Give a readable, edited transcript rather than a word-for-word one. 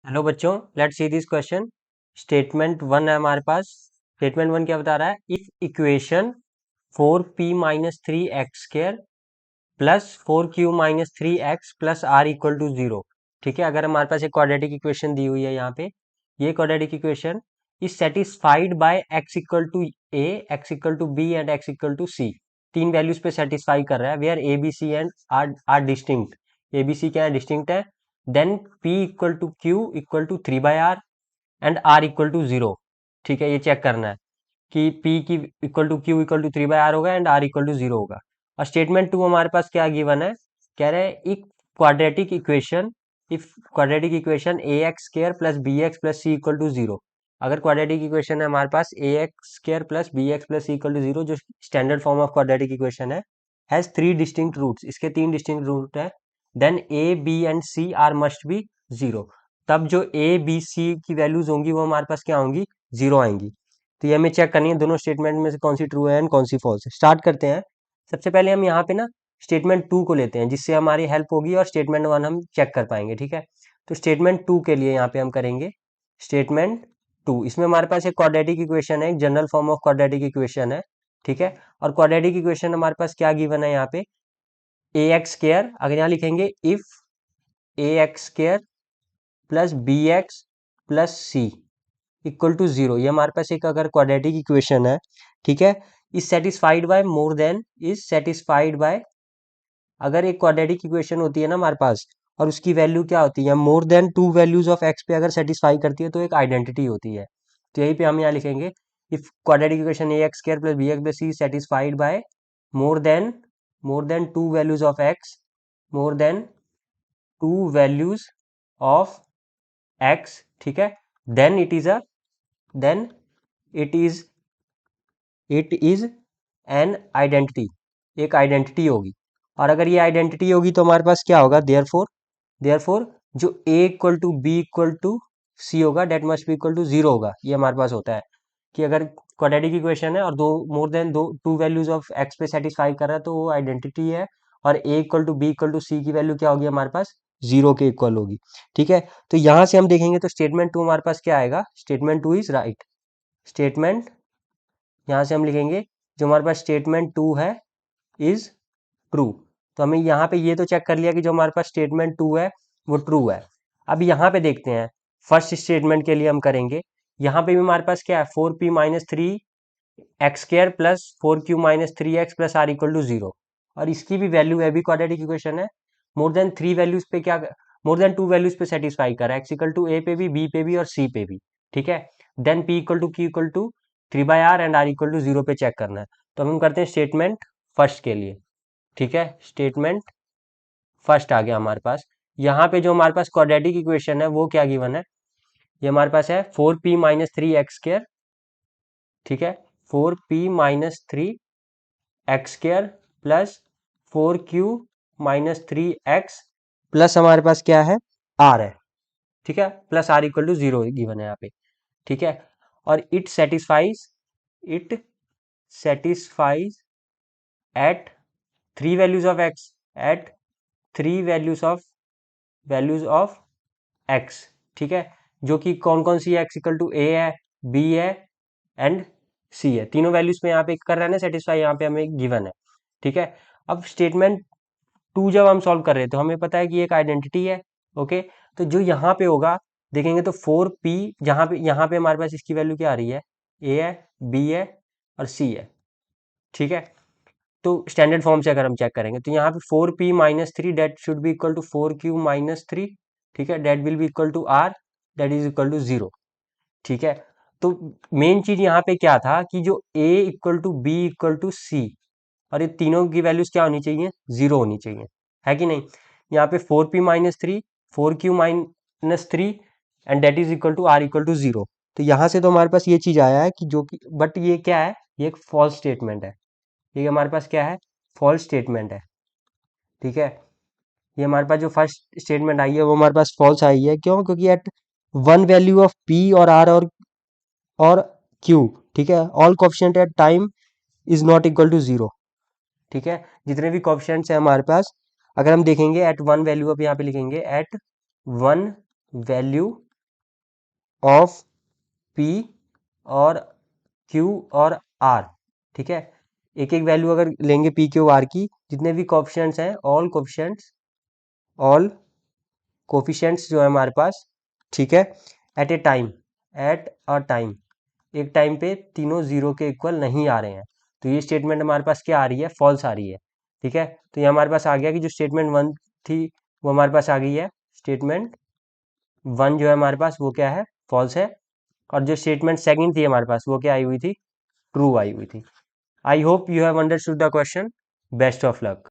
Hello बच्चों, let's see this question. Statement one है हमारे पास। स्टेटमेंट वन क्या बता रहा है? If equation 4p-3x² plus 4q-3x plus r equal to 0। ठीक है, अगर हमारे पास एक क्वाड्रेटिक इक्वेशन दी हुई है यहाँ पे, ये quadratic equation is satisfied by x equal to a, x equal to b and x equal to c। तीन वैल्यूज पे सेटिस्फाई कर रहा है, where a b c and are distinct. a b c क्या है? डिस्टिंक्ट है। Then p equal to q equal to 3/r and r equal to 0। ठीक है, ये चेक करना है कि p की equal to q equal to 3/r होगा एंड r इक्वल टू 0 होगा। और स्टेटमेंट टू हमारे पास क्या गिवन है? कह रहे हैं if quadratic equation a x square plus b x plus c equal to 0। अगर क्वाड्रेटिक इक्वेशन है हमारे पास a x square plus b x plus c equal to 0, जो standard form of quadratic equation has three distinct roots, इसके तीन distinct root है। Then a b and c are must be 0। तब जो A B C की values होंगी वो हमारे पास क्या होंगी? 0 आएंगी। तो ये हमें चेक करनी है दोनों स्टेटमेंट में से कौन सी ट्रू है एंड कौन सी फॉल्स है। स्टार्ट करते हैं। सबसे पहले हम यहाँ पे ना स्टेटमेंट टू को लेते हैं, जिससे हमारी हेल्प होगी और स्टेटमेंट वन हम चेक कर पाएंगे। ठीक है, तो स्टेटमेंट टू के लिए यहाँ पे हम करेंगे स्टेटमेंट टू। इसमें हमारे पास एक क्वाड्रेटिक इक्वेशन है, एक general form of quadratic equation है। ठीक है, और क्वाड्रेटिक इक्वेशन हमारे पास क्या गिवन है यहाँ पे? ए एक्स स्क्र, अगर यहाँ लिखेंगे if a x square plus b x plus c equal to 0, ये हमारे पास एक अगर क्वाड्रेटिक इक्वेशन है। ठीक है, is satisfied by more then, is satisfied bye, अगर एक क्वाड्रेटिक इक्वेशन होती है ना हमारे पास और उसकी वैल्यू क्या होती है? मोर than two values of x पे अगर सेटिस्फाई करती है तो एक आइडेंटिटी होती है। तो यही पे हम यहाँ लिखेंगे if quadratic equation a x square plus b x plus c satisfied by more than two values of x, more than two values of x. ठीक है, then it is a, then it is an identity, एक identity होगी। और अगर ये identity होगी तो हमारे पास क्या होगा? देयरफॉर जो a equal to b equal to c होगा that must be equal to 0 होगा। ये हमारे पास होता है कि अगर क्वाड्रेटिक इक्वेशन है और दो मोर देन दो टू वैल्यूज ऑफ एक्स पे सेटिस्फाई कर रहा है तो वो आइडेंटिटी है। और a equal to b equal to c की वैल्यू क्या होगी हमारे पास? 0 के इक्वल होगी। ठीक है, तो यहां से हम देखेंगे तो स्टेटमेंट टू हमारे पास क्या आएगा? Statement two is right. Statement, यहाँ से हम लिखेंगे जो हमारे पास स्टेटमेंट टू है इज ट्रू। तो हमें यहाँ पे ये तो चेक कर लिया कि जो हमारे पास स्टेटमेंट टू है वो ट्रू है। अब यहाँ पे देखते हैं फर्स्ट स्टेटमेंट के लिए हम करेंगे। यहाँ पे भी हमारे पास क्या है? 4p-3x² plus 4q-3x plus r equal to 0। और इसकी भी वैल्यू है, भी क्वाड्रेटिक इक्वेशन है। मोर देन थ्री वैल्यूज पे क्या, मोर देन टू वैल्यूज पे सेटिस्फाई कर रहा है, x इक्वल टू a पे भी, b पे भी और c पे भी। ठीक है, then p equal to q equal to 3/r and r equal to 0 पे चेक करना है। तो हम करते हैं स्टेटमेंट फर्स्ट के लिए। ठीक है, स्टेटमेंट फर्स्ट आ गया हमारे पास। यहाँ पे जो हमारे पास क्वाड्रेटिक इक्वेशन है वो क्या गिवन है? ये हमारे पास है 4p-3x²। ठीक है, 4p-3x² प्लस 4q-3x प्लस हमारे पास क्या है? r है। ठीक है, plus r equal to 0 given है यहाँ पे। ठीक है, और it satisfies at three values of x, at three values of x। ठीक है, जो कि कौन कौन सी है? x इक्वल टू a है, b है एंड c है। तीनों वैल्यूज पे यहाँ पे कर रहे हैं ना सेटिस्फाई, यहाँ पे हमें गिवन है। ठीक है, अब स्टेटमेंट टू जब हम सॉल्व कर रहे हैं तो हमें पता है कि एक आइडेंटिटी है। ओके, तो जो यहाँ पे होगा देखेंगे तो 4p, यहाँ पे हमारे पास इसकी वैल्यू क्या आ रही है? a है, b है और c है। ठीक है, तो स्टैंडर्ड फॉर्म से अगर हम चेक करेंगे तो यहाँ पे 4p-3 that should be equal to 4q-3। ठीक है, that will be equal to r, that is equal to 0। ठीक है, तो मेन चीज यहाँ पे क्या था कि जो a equal to b equal to c, और ये तीनों की वैल्यूज क्या होनी चाहिए? 0 होनी चाहिए, है कि नहीं? यहाँ पे 4p-3, 4q-3 and that is equal to r equal to 0। तो यहाँ से तो हमारे पास ये चीज आया है कि जो कि, बट ये क्या है? ये एक फॉल्स स्टेटमेंट है। ये हमारे पास क्या है? फॉल्स स्टेटमेंट है। ठीक है, ये हमारे पास जो फर्स्ट स्टेटमेंट आई है वो हमारे पास फॉल्स आई है। क्यों? क्योंकि at one value of p और r और q, ठीक है, all coefficient at time is not equal to 0। ठीक है, जितने भी कोफिशिएंट्स हैं हमारे पास, अगर हम देखेंगे एट वन वैल्यू, अब यहाँ पे लिखेंगे at one value of P और क्यू और आर, ठीक है। एक एक वैल्यू अगर लेंगे पी क्यू आर की, जितने भी कोफिशिएंट्स हैं, ऑल कोफिशिएंट्स जो है हमारे पास, ठीक है, एट अ टाइम, एक टाइम पे तीनों जीरो के इक्वल नहीं आ रहे हैं, तो ये स्टेटमेंट हमारे पास क्या आ रही है, फॉल्स आ रही है, ठीक है। तो ये हमारे पास आ गया कि जो स्टेटमेंट वन थी वो हमारे पास आ गई है, स्टेटमेंट वन जो है हमारे पास वो क्या है, फॉल्स है, और जो स्टेटमेंट सेकंड थी हमारे पास वो क्या आई हुई थी, ट्रू आई हुई थी। I hope you have understood the question. Best of luck.